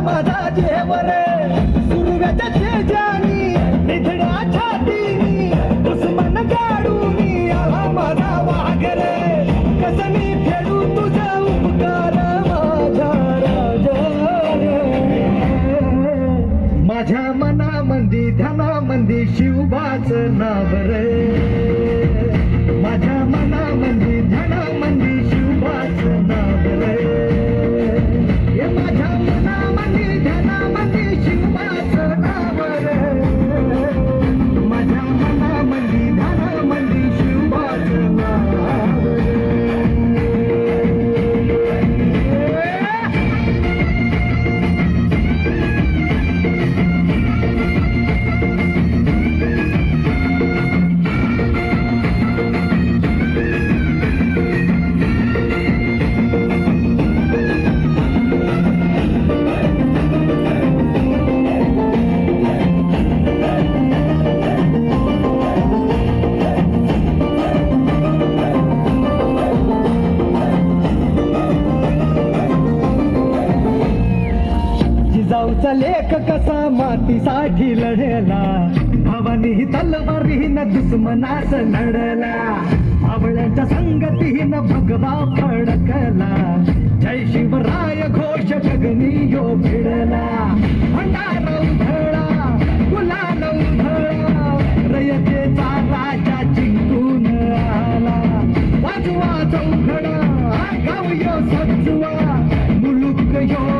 माझा जेवर सुरव्याच्या तेजानी निधड्या छातीनी दुश्मन गाडूनी आला माझा वाघर कसनी फेडू तुझा उपकार माझा राजा माझ्या मनामंदी ध्यानामंदी शिवबाच नाव रे माझ्या मनामंदी ध्यानामंदी शिवबाच नाव रे माझ्या मनामंदी ध्यानामंदी शिवबाच नाव रे माझ्या मनामंदी ध्यानामंदी शिवबाच नाव रे जिजाऊचा लेख कसा मातीसाठी लढला भावानी तलवारीनं दुश्मनास लढला आवळ्यांच्या संगतीनं भगवा फडकला जय शिवराय घोष गगनी यो भिडला भंडार उधळा गुलाल उधळा रयतेचा राजा जिंकून आला वाजवा चौघडा गाव यो सजवा मुलुक यो